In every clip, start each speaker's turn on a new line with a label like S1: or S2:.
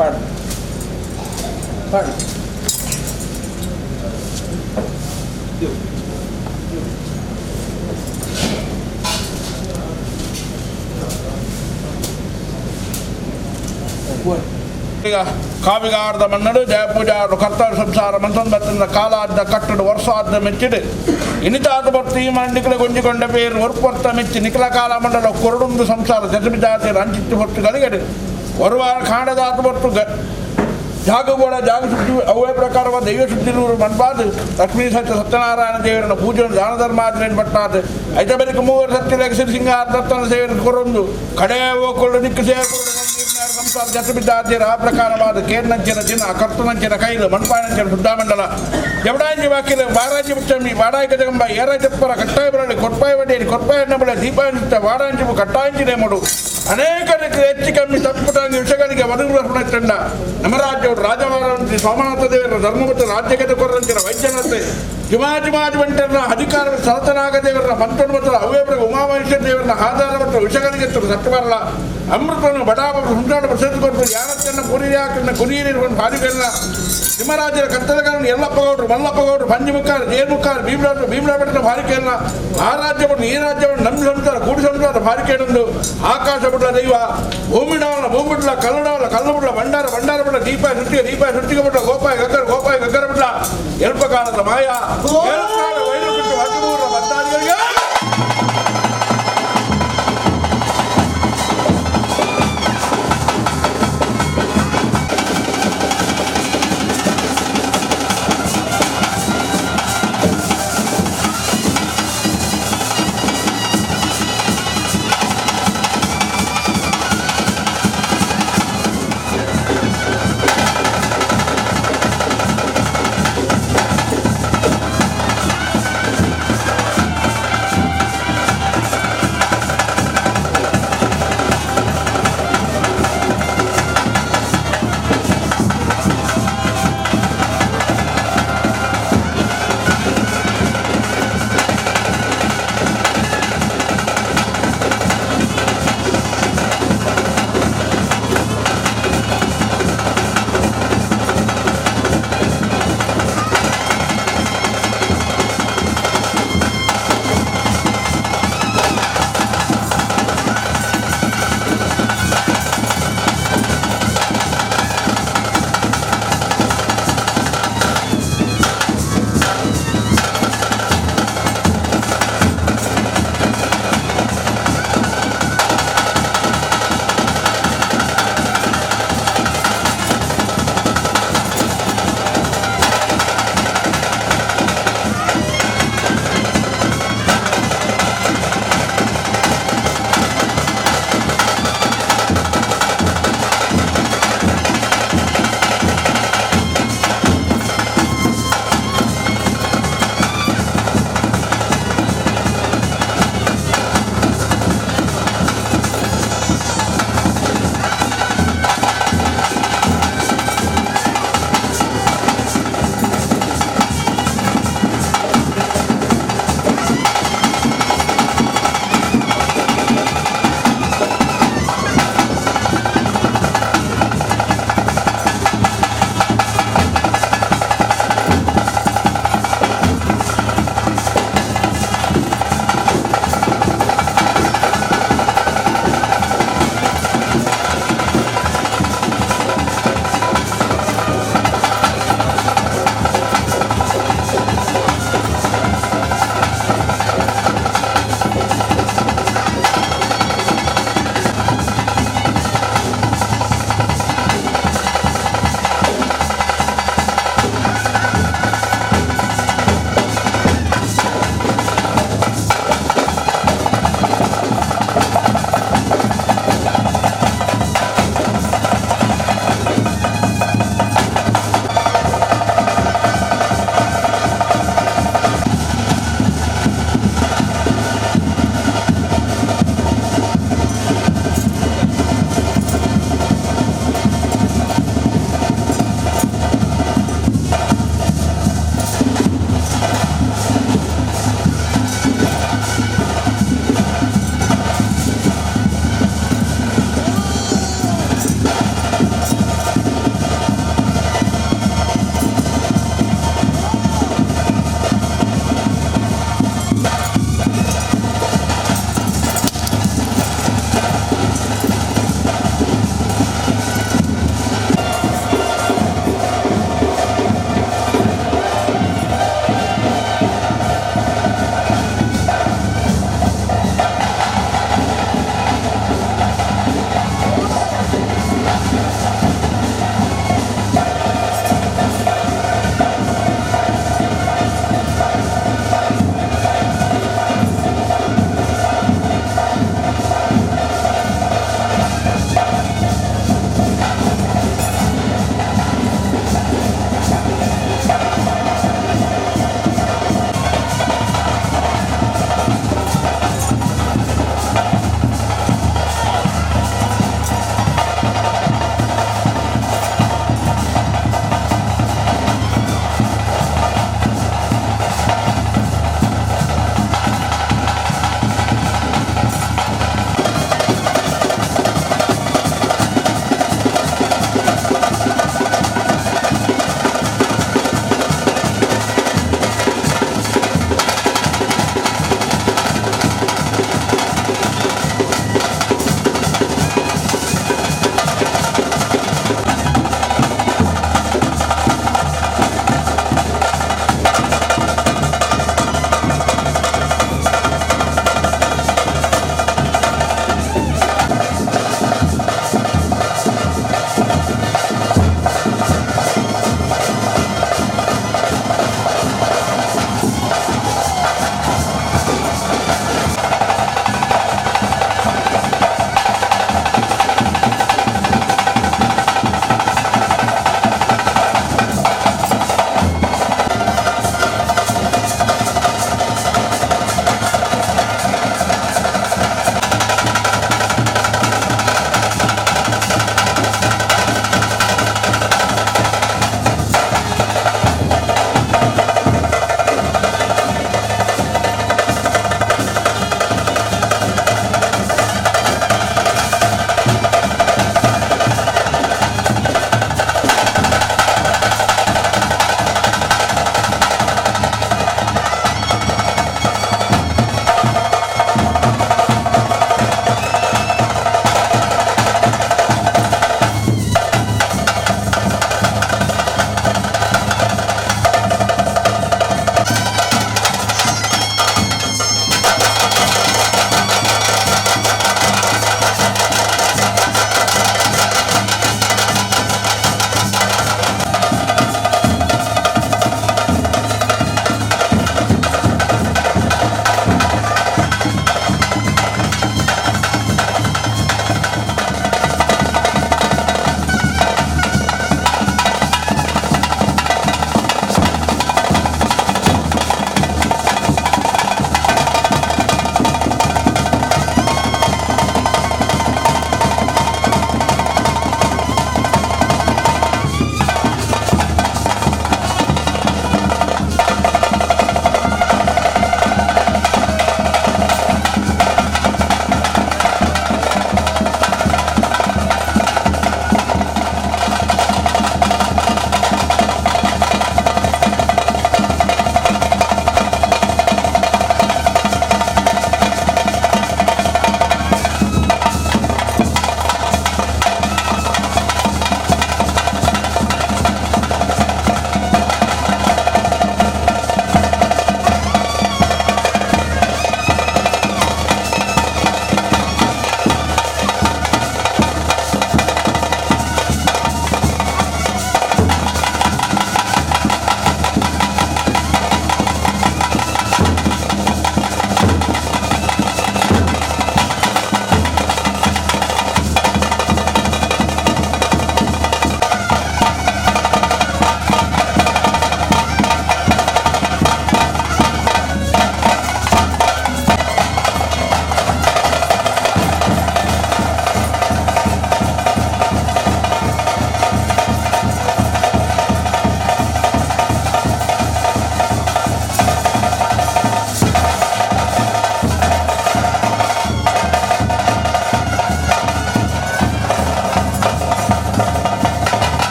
S1: ಪಾಡು ಪಾಡು
S2: ಈಗ ಕಾವಿಗಾರದ ಮನ್ನಡು ಜಯಪೂಜಾರು ಕರ್ತವ್ಯ ಸಂಸಾರ ಮಂತೊಂಬತ್ತಿನ ಕಾಲಾದ ಕಟ್ಟಡು ವರ್ಷಾದ ಮೆಚ್ಚಿಡು ಇನಿತಾದ ಬರ್ತು ಈ ಮಂಡಿಗಳ ಗೊಂಜಿಕೊಂಡ ಪೇರು ಒರ್ಪೊರ್ತ ಮೆಚ್ಚಿ ನಿಖಲ ಕಾಲ ಮಂಡಲ ಕೊರಡುಂದು ಸಂಸಾರ ಜಗಬಿಜಾತಿ ರಂಚಿತ್ತು ಹೊತ್ತು ಗಲಿಗಡು ಒರುವಾರ ಕಾಂಡದಾತ ಬರ್ತು ಜಾಗಗೋಳ ಜಾಗ ಶುದ್ಧಿ ಅವೇ ಪ್ರಕಾರವಾದ ದೈವ ಶುದ್ಧಿನೂರು ಮನ್ಪಾದ ಲಕ್ಷ್ಮೀ ಸತ್ಯ ಸತ್ಯನಾರಾಯಣ ದೇವರನ್ನ ಪೂಜೆ ದಾನ ಧರ್ಮಾಚರಣೆ ಪಟ್ಟಾದ ಐತ ಬೆಳಕು ಮೂವರು ಸತ್ಯದಾಗ ಸಿರಿಸಿಂಗಾರ ದತ್ತನ ಸೇವೆ ಕೊರೊಂದು ಕಡೆ ಹೋಗ್ಕೊಳ್ಳು ದಿಕ್ಕು ಸೇವೆ ಸಂಸಾರ ಜಟಬಿದ್ದಾದ್ಯರ ಆ ಪ್ರಕಾರವಾದ ಕೇರ್ನಂಚಿನ ದಿನ ಕರ್ತನಂಚಿನ ಕೈಲು ಮಣ್ಪಾಯನಂಚಿನ ಶುದ್ಧಾಮಂಡಲ ಜವಡಾಂಜಿ ವಾಕಿಲ ಬಾರಾಜಿ ಮುಚ್ಚಮ್ಮಿ ಬಾಡಾಯಿ ಗಜಗಂಬ ಏರಾಜಪ್ಪರ ಕಟ್ಟಾಯ ಬರಲಿ ಕೊಟ್ಪಾಯ ಬಡ್ಡಿ ಕೊಟ್ಪಾಯ ಎಣ್ಣಬಳೆ ದೀಪಾಯನಿಷ್ಟ ವಾಡಾಂಜಿಬು ಕಟ್ಟಾಂಜಿನೇ ಮಡು ಅನೇಕ ಹೆಚ್ಚು ಕಮ್ಮಿ ತಪ್ಪುಟಾಂಗಿ ವಿಷಯಗಳಿಗೆ ವಧುಗಳ ತಂಡ ನಮ್ಮ ರಾಜ್ಯವರು ರಾಜವಾರಂತಿ ಸೋಮನಾಥ ದೇವರ ಧರ್ಮವತ್ತು ರಾಜ್ಯಗತ ಕೊರಂತಿನ ವೈದ್ಯನಾಥೆ ಜುಮಾಜುಮಾಜು ಬಂಟರನ್ನ ಅಧಿಕಾರ ಸರತನಾಗ ದೇವರನ್ನ ಮಂತೊಂಬತ್ತರ ಅವ್ಯಬ್ರ ಉಮಾಮಹೇಶ್ವರ ದೇವರನ್ನ ಆಧಾರವತ್ತ ವಿಷಯಗಳಿಗೆ ಸತ್ಯಬರಲ ಅಮೃತವನ್ನು ಬಡಾಬ ಹುಂಡಾಡ ಪ್ರಸಿದ್ಧಗೊಂಡು ಯಾರತ್ತನ್ನ ಕುರಿಯಾಕನ್ನ ಕುರಿಯರಿರುವಂಥ ಹಾದಿಗಳನ್ನ ಸಿಂಹರಾಜರ ಕತ್ತಲಗಳನ್ನು ಯಲ್ಲಪ್ಪಗೌಡರು ಮಲ್ಲಪ್ಪಗೌಡರು ಪಂಚಮುಖಾರ ಜೇರ್ಮುಖಾರ ಭೀಮರಾಭಟ್ಟನ ಭಾರಿಕೆಯನ್ನ ಆ ರಾಜ್ಯವನ್ನು ಈ ರಾಜ್ಯವನ್ನು ನಂಬಿ ಸಂಸಾರ ಕೂಡಿ ಸಂಸಾರ ಭಾರಿಕೆಯನ್ನೊಂದು ಆಕಾಶ ಬಿಡ್ಲ ದೈವ ಭೂಮಿಡಾವಲ ಭೂಮಿಡ್ಲ ಕಲ್ಲುಡಾವಲ ಕಲ್ಲು ಬಿಡ್ಲ ಬಂಡಾರ ಬಿಡ್ಲ ದೀಪಾಯ ಸೃಷ್ಟಿಗೆ ಬಿಡ್ಲ ಗೋಪಾಯ ಗಗ್ಗರ ಬಿಡ್ಲ ಎಲ್ಪ ಕಾಲದ ಮಾಯಾ ವೈದ್ಯರು ಹದಿಮೂರರ ಭಕ್ತಾದಿಗಳಿಗೆ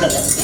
S3: ಆಗ್ತದೆ.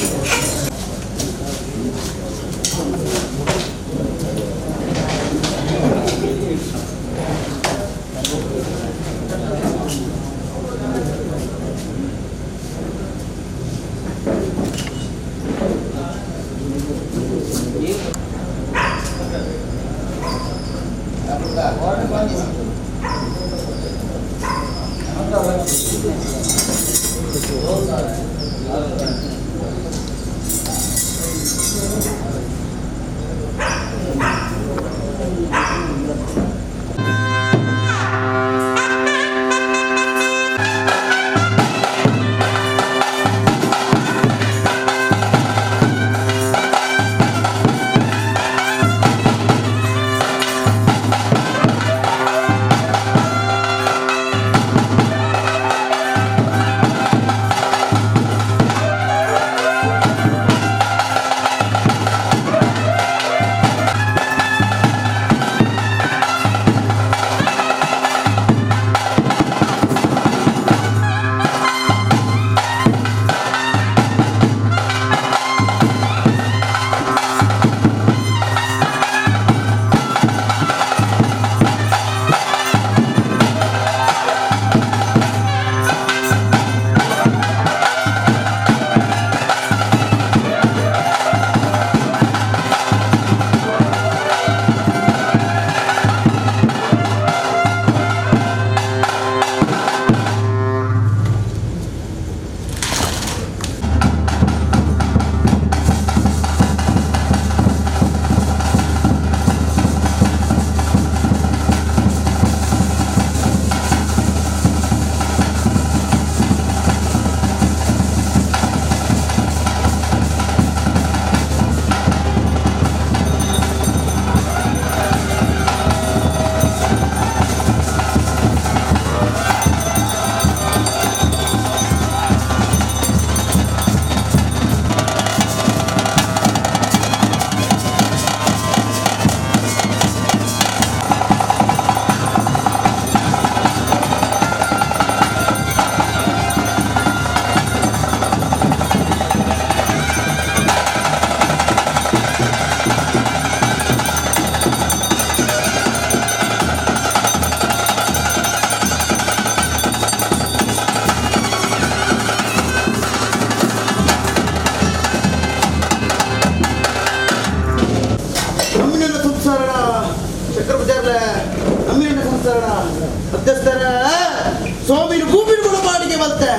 S3: ಸ್ವಾಮಿ ಭೂಮಿ ಬಾಡಿಗೆ ಬರುತ್ತೆ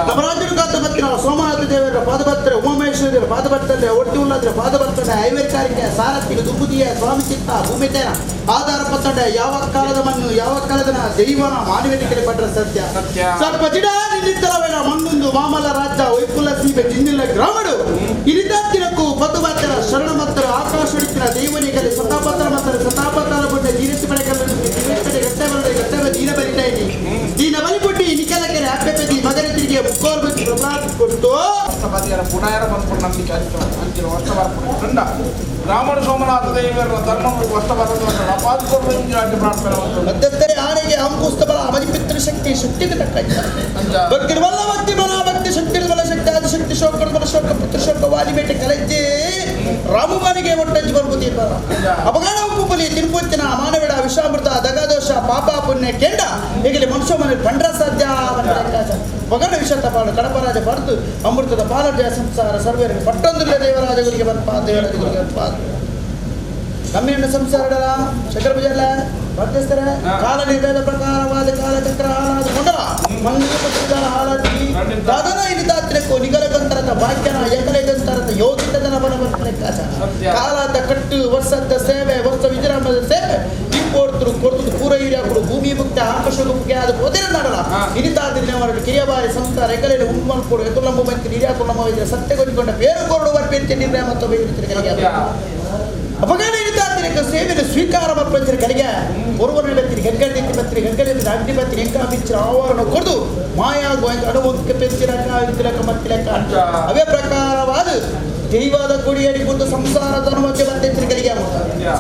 S3: ನಮ್ಮ ರಾಜ್ಯದ ಕಾದ ಬತ್ತಿನ ಸೋಮನಾಥ ದೇವರ ಪಾದಪತ್ರ ಉಮಾಮಹೇಶ್ವರ ದೇವರ ಪಾದಪತ್ರ ಒಟ್ಟಿ ಉಳ್ಳಾದ್ರೆ ಪಾದಪತ್ರ ಐವರಿಕಾರಿಕೆ ಸಾರಥಿಗೆ ದುಬ್ಬುದಿಯ ಸ್ವಾಮಿ ಚಿತ್ತ ಭೂಮಿತೇನ ಆಧಾರ ಪತ್ತಂಡ ಯಾವ ಕಾಲದ ಮಣ್ಣು ಯಾವ ಕಾಲದ ದೈವನ ಮಾನವೀಯತೆಗೆ ಪಟ್ಟ ಸತ್ಯ ಸ್ವಲ್ಪ ಜಿಡ ನಿಂತಿತ್ತಲವೇನ ಮಣ್ಣೊಂದು ಮಾಮಲ ರಾಜ್ಯ ವೈಪುಲ ಸೀಮೆ ಜಿನ್ನಿಲ್ಲ ಗ್ರಾಮಡು ಇರಿದಾತ್ತಿನಕ್ಕೂ ಪದಪತ್ರ ಶರಣ ಮತ್ತರ ಆಕಾಶ ಹೊಡಿತಿನ ದೈವನಿಗೆ ಸತಾಪತ್ರ ಮತ್ತರ ಸತಾಪತ್ರ ಬಂದ ಜೀರಿಸಿ ಪಡೆಗಲ್ಲ ಗಟ್ಟೆ ದೀನ ಬರಿತಾ ಇದ್ದೀನಿ ದೀನ ಬಲಿಪುಟ್ಟಿ ನಿಖಲಕೆರೆ ಅಪ್ಪೆಪದಿ ಮಗನ ತಿರುಗಿ ಮುಕ್ಕೋರ್ಬೇಕು ಪ್ರಭಾತ್ ಕೊಟ್ಟು
S2: ಪುನಾಯರ ಬಂದ್ಕೊಂಡು ನಂಬಿಕೆ ಅಂಚಿನ ವರ್ಷ ಬರ್ಕೊಂಡ ರಾಮನ ಸೋಮನಾಥ ದೇವರ ಧರ್ಮ ವರ್ಷ ಬರೋದು ಅಪಾದಿಕೊಂಡು ರಾಜ್ಯ ಪ್ರಾರ್ಥನೆ
S3: ಮಧ್ಯಸ್ಥರೇ ಆನೆಗೆ ಅಂಕುಸ್ತಬಲ ಅಮಲಿಪಿತ್ರ ಶಕ್ತಿ ಶಕ್ತಿಗೆ ತಕ್ಕ ಭಕ್ತಿ ಬಲ ಭಕ್ತಿ ಬಲ ಭಕ್ತಿ ಶಕ್ತಿ ಬಲ ಶಕ್ತಿ ಆದಿಶಕ್ತಿ ಶೋಕ ಬಲ ಶೋಕ ಪುತ್ರ ಶೋಕ ವಾಲಿಬೇಟೆ ಕಲೆಜ್ಜೆ ರಾಮುಮಾನಿಗೆ ಒಟ್ಟಂಜಿ ಬರ್ಬೋದು ಅಪಗಾಣ ಉಪ್ಪು ಬಲಿ ತಿರುಪತ್ತಿನ ಮಾನವೇಡ ವಿಷಾಮೃತ ದಗದೋಷ ಪಾಪ ಪುಣ್ಯ ಕೆಂಡ ಹೀಗೆ ಮನುಷ್ಯ ಮನೆಯಲ್ಲಿ ಬಂಡ್ರ ಸಾಧ್ಯ ಪಗಡ ವಿಷ ತಪಾಡು ಕಡಪರಾಜ ಬರ್ದು ಅಮೃತದ ಪಾಲಜಯ ಸಂಸಾರ ಸರ್ವೇರಿಗೆ ಪಟ್ಟೊಂದಿಲ್ಲ ದೇವರಾಜಗುರಿಗೆ ಬಂದ ದೇವರಾಜಗುರಿಗೆ ಬಂದ ನಮ್ಮೆಣ್ಣ ಸಂಸಾರ ಶಂಕರ ಭುಜಲ್ಲ ಮಧ್ಯಸ್ಥರ ಕಾಲ ನಿರ್ಣಯದ ಪ್ರಕಾರವಾದ ಕಾಲಚಕ್ರ ಹಾಳಾದ ಕೊಂಡಲ ಮಂಗಳ ಹಾಳಾದಿ ದಾದನ ಇನಿತಾತ್ರಕ್ಕೂ ನಿಗಲಗಂತರದ ಭಾಗ್ಯನ ಏಕಲೆಗಂತರದ ಯೋಗಿತನ ಬರಬರ್ತಾರೆ ಕಾಚ ಕಾಲದ ಕಟ್ಟು ವರ್ಷದ ಸೇವೆ ವರ್ಷ ವಿಜೃಂಭಣದ ಸೇವೆ ಇಪ್ಪೋರ್ತರು ಕೊಡ್ತು ಪೂರ ಹಿರಿಯಾಕರು ಭೂಮಿ ಮುಕ್ತ ಆಕಾಶ ಮುಖ್ಯ ಅದು ಹೋದಿರ ನಾಡಲ್ಲ ಇನಿತಾದ್ರಿನ ಹೊರಟು ಕಿರಿಯಬಾರಿ ಸಂಸಾರ ಎಕಲೆಯನ್ನು ಉಣ್ಮಲ್ ಕೊಡು ಎದುಲಂಬ ಬಂತು ಹಿರಿಯಾಕೊಂಡು ಇದ್ರೆ ಸತ್ಯಗೊಂಡಿಕೊಂಡ ಬೇರೆ ಕೊರಡು ವರ್ಪೇರ್ತಿ ನಿರ್ಣಯ ಮತ್ತು ಬೇರೆ ಅಪಗಾನ ಇರಿತಾತ್ರಿಕ ಸೇವೆಯನ್ನು ಸ್ವೀಕಾರ ಪ್ರಪಂಚದ ಕಡೆಗೆ ಒರುವರ ಬತ್ತಿರಿ ಗಂಗಡಿ ಬತ್ತಿರಿ ಗಂಗಡಿ ಅಗ್ನಿ ಬತ್ತಿರಿ ಎಂಕ ಬಿಚ್ಚಿರ ಆವರಣ ಕೊಡು ಮಾಯಾಗುವ ಅಣುವಂಕ ಪೆಚ್ಚಿರಕ ಇತಿಲಕ ಮತ್ತಿಲಕ ಅವೇ ಪ್ರಕಾರವಾದ ದೈವಾದ ಕೊಡಿಯಡಿ ಬಂದು ಸಂಸಾರದ ಮಧ್ಯೆ ಬತ್ತೆಚ್ಚರಿಕರಿಗೆ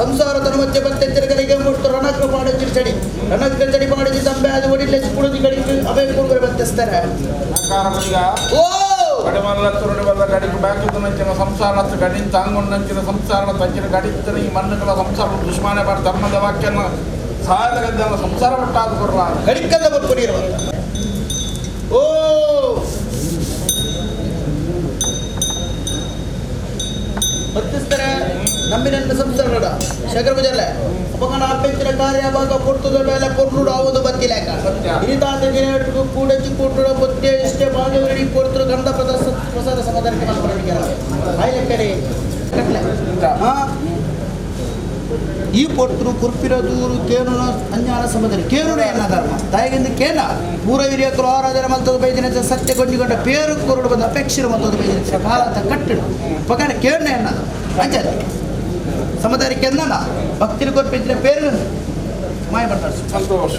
S3: ಸಂಸಾರದ ಮಧ್ಯೆ ಬತ್ತೆಚ್ಚರಿಕರಿಗೆ ಮುಟ್ಟು ರಣಕ್ರ ಪಾಡಿಸಿ ಚಡಿ ರಣಕ್ರ ಚಡಿ ಪಾಡಿಸಿ ತಂಬೆ ಅದು ಒಡಿಲೆ ಕುಳಿದು ಕಡಿಗೆ ಅವೇ ಕೊಡುವರೆ ಬತ್ತಿಸ್ತಾರೆ ಓ
S2: ಕಡಿಮಲ್ಲ ತುರುಡಿ ಬಲ್ಲ ಗಡಿಗೆ ಬ್ಯಾಕುದು ನಂಚಿನ ಸಂಸಾರತ್ತು ಗಡಿನ ತಾಂಗೊಂಡಂಚಿನ ಸಂಸಾರ ತಂಚಿನ ಗಡಿತನ ಈ ಮಣ್ಣುಗಳ ಸಂಸಾರ ದುಷ್ಮಾನೆ ಬಾರ ಧರ್ಮದ ವಾಕ್ಯನ ಸಹಾಯದ ಗದ್ದೆಲ್ಲ ಸಂಸಾರ ಒಟ್ಟಾದ ಕೊರಲ
S3: ಗಡಿಕಲ್ಲ ಬರ್ಕೊಂಡಿರುವಂತ ಓ ಮತ್ತಿಸ್ತಾರೆ ನಮ್ಮಿನ ಸಂಸಾರ ಶೇಖರ ಬಜಲ್ಲ ಅಪಗಣ ಅಪ್ಪೆಚ್ಚಿನ ಕಾರ್ಯಭಾಗ ಕೊಡ್ತದ ಮೇಲೆ ಕೊರ್ನುಡು ಆವುದು ಬತ್ತಿಲ್ಲ ಇನಿತಾಂತಗೆ ಕೂಡಚ್ಚಿ ಕೂಟುಡ ಬೊತ್ತೆ ಇಷ್ಟೇ ಬಾಂಧವರಿಗೆ ಕೊಡ್ತರು ಗಂಧ ಪ್ರಸಾದ ಸಮಾಧಾನಕ್ಕೆ ಮಾತನಾಡಿಕೆ ಆಯ್ಲೆಕ್ಕರೆ ಈ ಕೊಟ್ಟರು ಕುರ್ಪಿರ ದೂರು ಕೇನು ಅಜ್ಞಾನ ಸಮಾಧಾನ ಕೇನುಡೆ ಎನ್ನ ಧರ್ಮ ತಾಯಿಗಿಂದ ಕೇನ ಪೂರ ಹಿರಿಯಕರು ಆರಾಧನೆ ಮಲ್ತದ ಬೈದಿನ ಸತ್ಯ ಕೊಂಜಿಕೊಂಡ ಪೇರು ಕೊರಡು ಬಂದ ಅಪೇಕ್ಷೆ ಮಲ್ತದ ಬೈದಿನ ಕಾಲ ಅಂತ ಕಟ್ಟಿಡು ಪಕಣ ಕೇಳನೆ ಅನ್ನದ ಅಂಜದ ಸಮದಾರಿಕೆ ಅಂದನ ಭಕ್ತಿನ ಕೊರ್ಪಿದ್ರೆ ಪೇರು ಮಾಯ ಬರ್ತಾರೆ
S2: ಸಂತೋಷ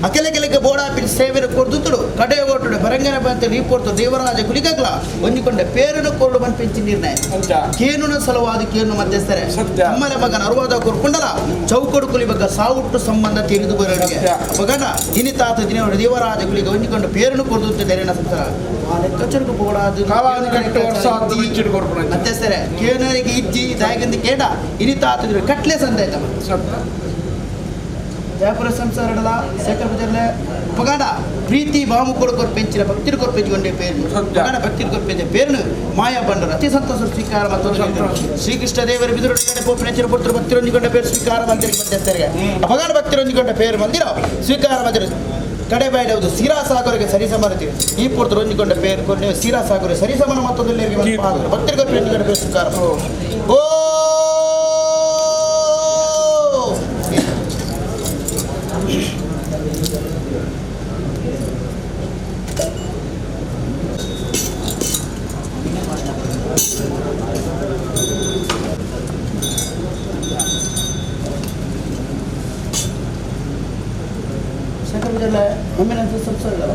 S3: ಅಕೆಲೆ ಕೆಲೆಗೆ ಬೋಡಾಪಿನ ಸೇವೆನ ಕೊಡ್ದುತ್ತಡು ಕಡೆ ಓಟುಡು ಬರಂಗನ ಬಂತ ರೀಪೋರ್ತು ದೇವರಾಜ ಕುಲಿಗಗ್ಲ ಹೊಂದಿಕೊಂಡ ಪೇರನ್ನು ಕೊರಡು ಮನ್ಪಿಂಚಿ ನಿರ್ಣಯ ಕೇನುನ ಸಲವಾದ ಕೇನು ಮಧ್ಯಸ್ಥರೆ ಅಮ್ಮನ ಮಗನ ಅರುವಾದ ಕೊರ್ಕೊಂಡಲ ಚೌಕಡು ಕುಲಿ ಬಗ್ಗೆ ಸಾವುಟ್ಟು ಸಂಬಂಧ ತಿಳಿದು ಬರೋರಿಗೆ ಮಗನ ಇನಿತಾತ ದಿನ ದೇವರಾಜ ಕುಲಿಗೆ ಹೊಂದಿಕೊಂಡ ಪೇರನ್ನು ಕೊಡ್ದುತ್ತೆ ನೆರೆನ ಸಂಸಾರ ಆ ಲೆಕ್ಕಚರಕು ಬೋಡಾದು ಮಧ್ಯಸ್ಥರೆ ಕೇನರಿಗೆ ಇಜ್ಜಿ ದಾಗಿಂದ ಕೇಡ ಇನಿತಾತ ದಿನ ಕಟ್ಲೆ ಸಂದಾಯ್ತ ಜಯಪುರ ಸಂಸಾರಡಲ ಶೇಖರ ಬಜರ್ಲೆ ಪಗಾಡ ಪ್ರೀತಿ ಬಾಮು ಕೊಡಕೊರ್ ಪೆಂಚಿನ ಭಕ್ತಿರ ಕೊರ್ ಪೆಂಚಿಕೊಂಡೆ ಪೇರು ಪಗಾಡ ಭಕ್ತಿರ ಕೊರ್ ಪೆಂಚೆ ಪೇರುನು ಮಾಯಾ ಬಂಡರು ಅತಿ ಸಂತೋಷ ಸ್ವೀಕಾರ ಮತ್ತು ಶ್ರೀಕೃಷ್ಣ ದೇವರ ಬಿದುರು ಕಡೆ ಪೋಪಿನ ಹೆಚ್ಚಿನ ಪುತ್ರ ಭಕ್ತಿರೊಂದಿಕೊಂಡ ಪೇರು ಸ್ವೀಕಾರ ಮಂದಿರ ಮಧ್ಯಸ್ಥರಿಗೆ ಪಗಾಡ ಭಕ್ತಿರೊಂದಿಕೊಂಡ ಪೇರು ಮಂದಿರ ಸ್ವೀಕಾರ ಮಂದಿರ ಕಡೆ ಬಾಯ್ದವುದು ಸಿರಾಸಾಗರಿಗೆ ಸರಿಸಮಾನತಿ ಈ ಪುತ್ರ ಹೊಂದಿಕೊಂಡ ಪೇರು ಕೊಂಡು ಸಿರಾಸಾಗರ ಸರಿಸಮಾನ ಮತ್ತೊಂದಲ್ಲಿ ಭಕ್ತಿರ ಕೊರ್ ಪೆಂಚಿಕೊಂಡ ಪೇರು ಸ್ವೀಕಾರ ಓ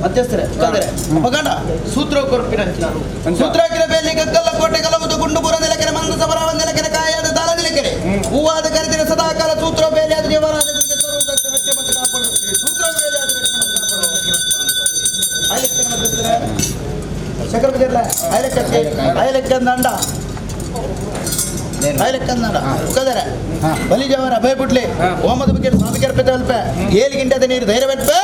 S3: ಮಧ್ಯಸ್ಥರೆ ಮಗನ ಸೂತ್ರ ಕೊರ್ಪಿನ ಸೂತ್ರಕಿನ ಬೇಲಿ ಗದ್ದಲ ಕೋಟೆ ಕಲವುದು ಗುಂಡುಪುರ ನೆಲಕೆರೆ ಮಂದ ಸಬರ ನೆಲಕೆರೆ ಕಾಯಾದ ದಾಳ ನೆಲಕೆರೆ ಹೂವಾದ ಕರೆದಿನ ಸದಾಕಾಲ ಸೂತ್ರ ಬೇಲಿ ಆದ ದೇವರಾಜ ಶೇಖರ ಬಜರ್ಲ ಐಲೆಕ್ಕಂದ ಉಕ್ಕದರೆ ಬಲಿಜವರ ಅಭಯ ಬಿಡ್ಲಿ ಹೋಮದ ಬಗ್ಗೆ ಸ್ವಾಮಿ ಕೆರ್ಪೆ ಅಲ್ಪ 7 ಗಂಟೆ ನೀರು ಧೈರ್ಯ ಬೆಟ್ಪೆ